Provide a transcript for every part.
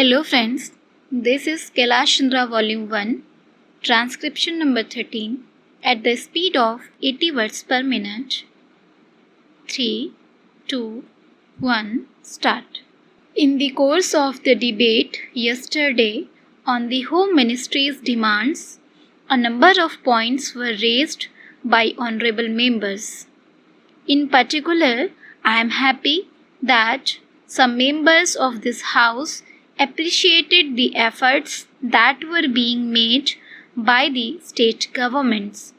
Hello friends, this is Kailash Chandra Volume 1, Transcription number 13 at the speed of 80 words per minute. 3, 2, 1, start. In the course of the debate yesterday on the Home Ministry's demands, a number of points were raised by honorable members. In particular, I am happy that some members of this House appreciated the efforts that were being made by the state governments,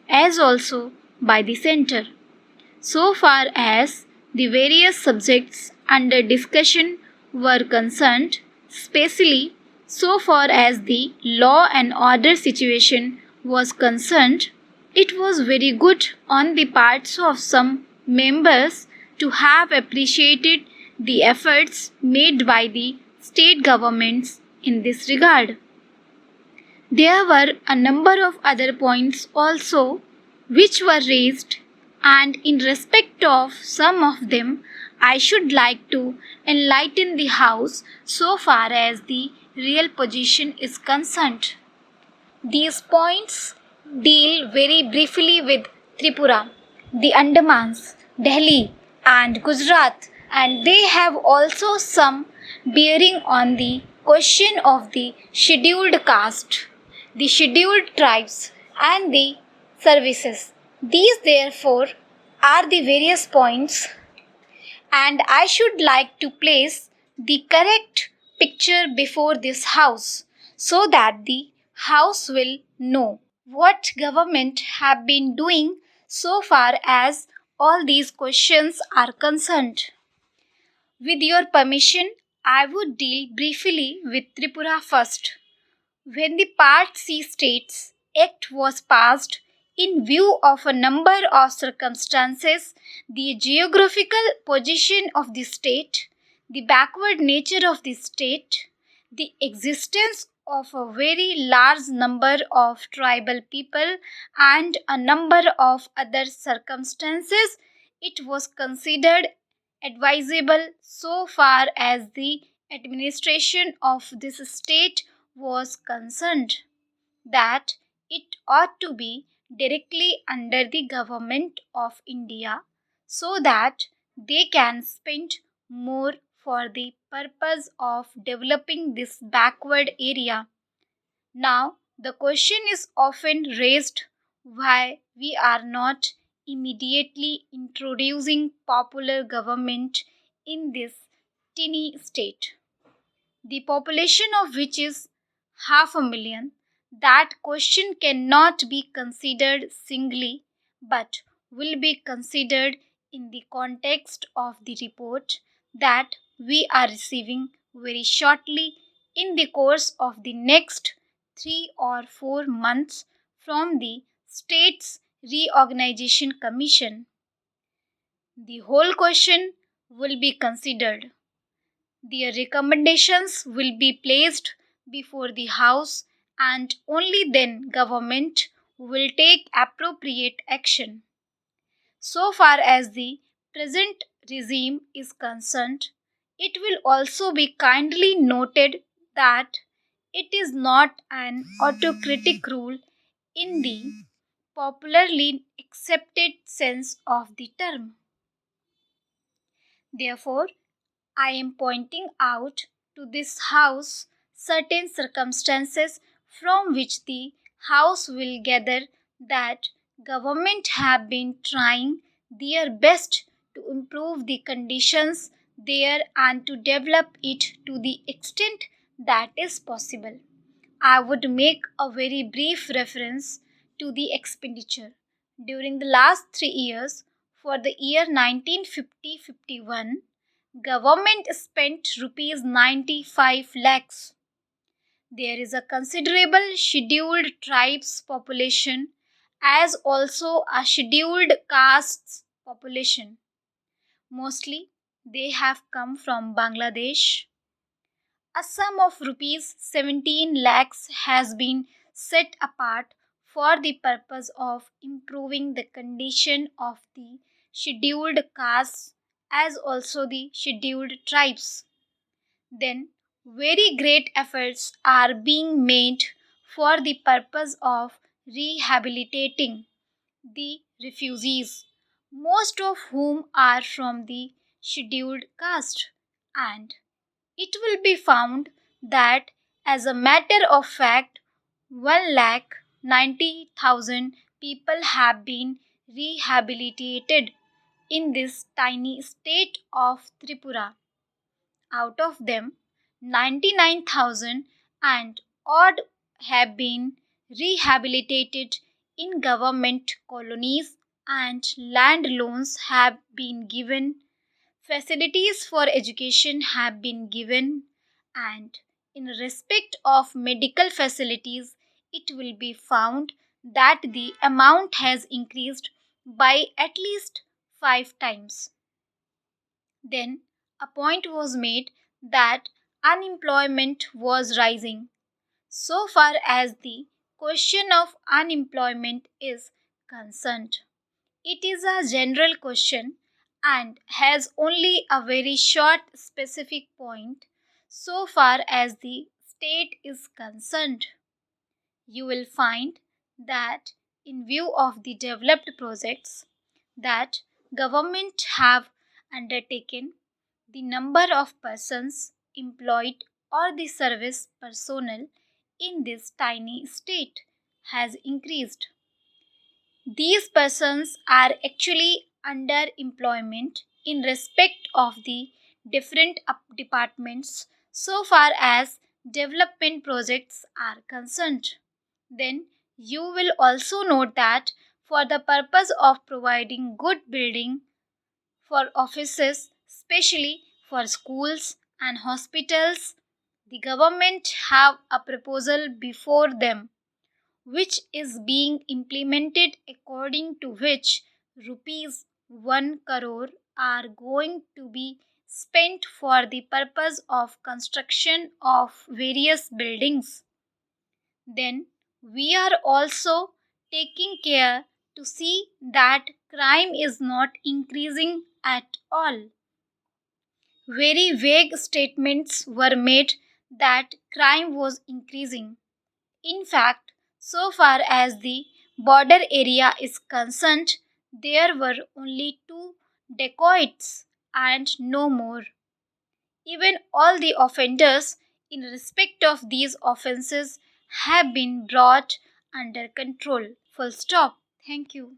as also by the centre, so far as the various subjects under discussion were concerned, especially so far as the law and order situation was concerned. It was very good on the parts of some members to have appreciated the efforts made by the state governments in this regard. There were a number of other points also which were raised, and in respect of some of them, I should like to enlighten the House so far as the real position is concerned. These points deal very briefly with Tripura, the Andamans, Delhi and Gujarat, and they have also some bearing on the question of the scheduled caste, the scheduled tribes and the services. These therefore are the various points, and I should like to place the correct picture before this House so that the House will know what government have been doing so far as all these questions are concerned. With your permission, I would deal briefly with Tripura first. When the Part C States Act was passed, in view of a number of circumstances, the geographical position of the state, the backward nature of the state, the existence of a very large number of tribal people, and a number of other circumstances, it was considered advisable so far as the administration of this state was concerned that it ought to be directly under the government of India so that they can spend more for the purpose of developing this backward area. Now, the question is often raised why we are not immediately introducing popular government in this tiny state, the population of which is 500,000. That question cannot be considered singly but will be considered in the context of the report that we are receiving very shortly in the course of the next 3 or 4 months from the States Reorganization Commission. The whole question will be considered. Their recommendations will be placed before the House, and only then government will take appropriate action. So far as the present regime is concerned, it will also be kindly noted that it is not an autocratic rule in the popularly accepted sense of the term. Therefore, I am pointing out to this House certain circumstances from which the House will gather that government have been trying their best to improve the conditions there and to develop it to the extent that is possible. I would make a very brief reference to the expenditure. During the last 3 years, for the year 1950-51, government spent rupees 95 lakhs. There is a considerable scheduled tribes population as also a scheduled castes population. Mostly they have come from Bangladesh. A sum of rupees 17 lakhs has been set apart for the purpose of improving the condition of the scheduled castes as also the scheduled tribes. Then Very great efforts are being made for the purpose of rehabilitating the refugees, most of whom are from the scheduled caste, and it will be found that, as a matter of fact, 1,90,000 people have been rehabilitated in this tiny state of Tripura. Out of them, 99,000 and odd have been rehabilitated in government colonies, and land loans have been given, facilities for education have been given, and in respect of medical facilities, it will be found that the amount has increased by at least 5 times. Then a point was made that unemployment was rising. So far as the question of unemployment is concerned, it is a general question and has only a very short specific point so far as the state is concerned. You will find that, in view of the developed projects that government have undertaken, the number of persons employed or the service personnel in this tiny state has increased. These persons are actually under employment in respect of the different departments so far as development projects are concerned. Then you will also note that, for the purpose of providing good building for offices, especially for schools and hospitals, the government have a proposal before them which is being implemented, according to which rupees 1 crore are going to be spent for the purpose of construction of various buildings. Then we are also taking care to see that crime is not increasing at all. Very vague statements were made that crime was increasing. In fact, so far as the border area is concerned, there were only 2 dacoits and no more. Even all the offenders in respect of these offences have been brought under control. Full stop. Thank you.